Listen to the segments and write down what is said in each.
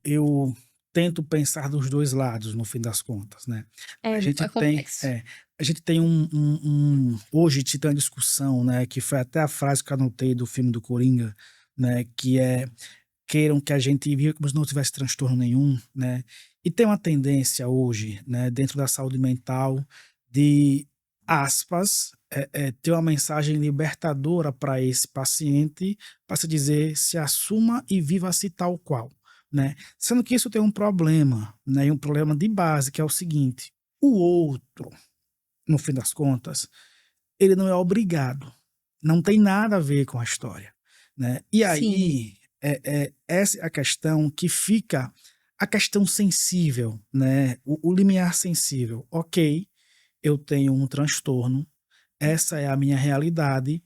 eu tento pensar dos dois lados, no fim das contas, né? É, A gente é tem, complexo. a gente tem hoje te tem uma discussão, né? Que foi até a frase que eu anotei do filme do Coringa, né? Que é queiram que a gente viva como se não tivesse transtorno nenhum, né? E tem uma tendência hoje, né? Dentro da saúde mental, de aspas, ter uma mensagem libertadora para esse paciente, para se dizer se assuma e viva-se tal qual, né? Sendo que isso tem um problema, né? E um problema de base, que é o seguinte: o outro, no fim das contas, ele não é obrigado, não tem nada a ver com a história, né? E Sim, aí, essa é a questão que fica a questão sensível, né? O limiar sensível. Ok, eu tenho um transtorno, essa é a minha realidade,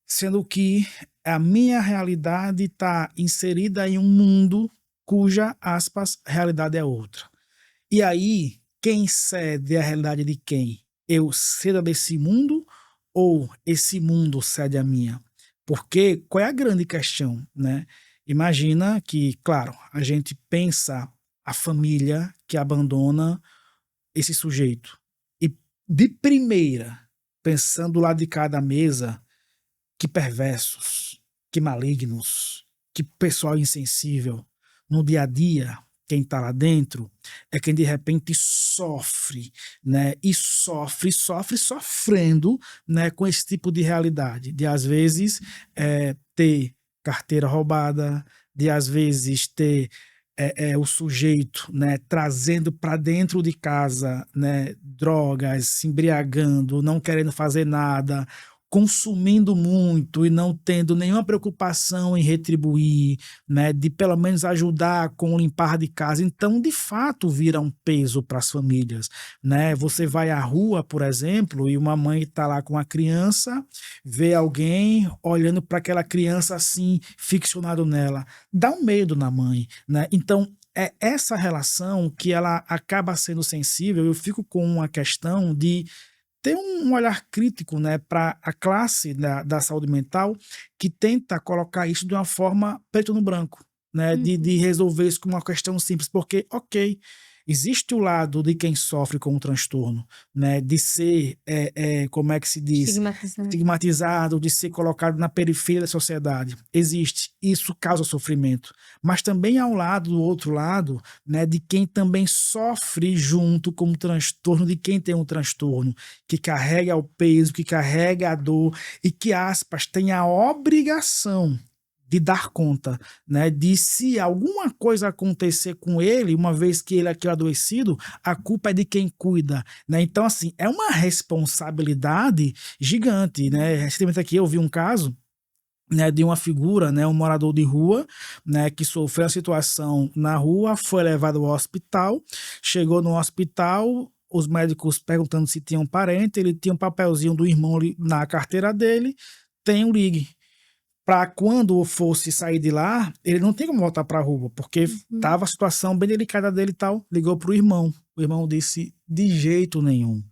sendo que a minha realidade está inserida em um mundo cuja, aspas, realidade é outra. E aí, quem cede a realidade de quem? Eu cedo desse mundo ou esse mundo cede a minha? Porque qual é a grande questão, né? Imagina que, claro, a gente pensa a família que abandona esse sujeito. E de primeira, pensando do lado de cada mesa, que perversos, que malignos, que pessoal insensível. No dia a dia, quem está lá dentro é quem de repente sofre, né? E sofre sofrendo, né? Com esse tipo de realidade, de às vezes ter carteira roubada, de às vezes ter o sujeito, né, trazendo para dentro de casa, né, drogas, se embriagando, não querendo fazer nada, consumindo muito e não tendo nenhuma preocupação em retribuir, né, de pelo menos ajudar com o limpar de casa. Então, de fato, vira um peso para as famílias, né? Você vai à rua, por exemplo, e uma mãe está lá com a criança, vê alguém olhando para aquela criança assim, ficcionado nela, dá um medo na mãe, né? Então, é essa relação que ela acaba sendo sensível. Eu fico com uma questão de ter um olhar crítico, né, para a classe da saúde mental, que tenta colocar isso de uma forma preto no branco, né, de uhum. resolver isso com uma questão simples, porque, ok, existe o lado de quem sofre com o transtorno, né, de ser, como é que se diz, Estigmatizado. estigmatizado, de ser colocado na periferia da sociedade. Existe, isso causa sofrimento. Mas também há um lado, do outro lado, né, de quem também sofre junto com o transtorno, de quem tem um transtorno, que carrega o peso, que carrega a dor e que, aspas, tem a obrigação de dar conta, né, de se alguma coisa acontecer com ele, uma vez que ele é aqui adoecido, a culpa é de quem cuida, né? Então, assim, é uma responsabilidade gigante, né? Recentemente aqui eu vi um caso, né, de uma figura, né, um morador de rua, né, que sofreu uma situação na rua, foi levado ao hospital, chegou no hospital, os médicos perguntando se tinha um parente, ele tinha um papelzinho do irmão na carteira dele, tem um ligue. Para quando fosse sair de lá, ele não tem como voltar para a rua, porque Uhum. estava a situação bem delicada dele e tal. Ligou para o irmão. O irmão disse: de jeito nenhum.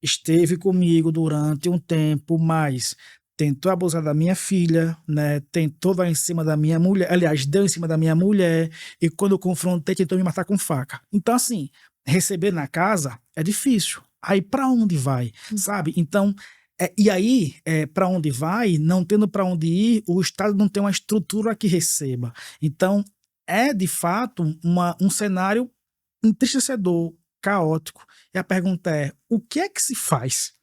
Esteve comigo durante um tempo, mas tentou abusar da minha filha, né? Tentou dar em cima da minha mulher, aliás, deu em cima da minha mulher, e quando eu confrontei, tentou me matar com faca. Então, assim, receber na casa é difícil. Aí para onde vai, sabe? Então, e aí, para onde vai, não tendo para onde ir, o Estado não tem uma estrutura que receba. Então, é de fato um cenário entristecedor, caótico. E a pergunta é: o que é que se faz?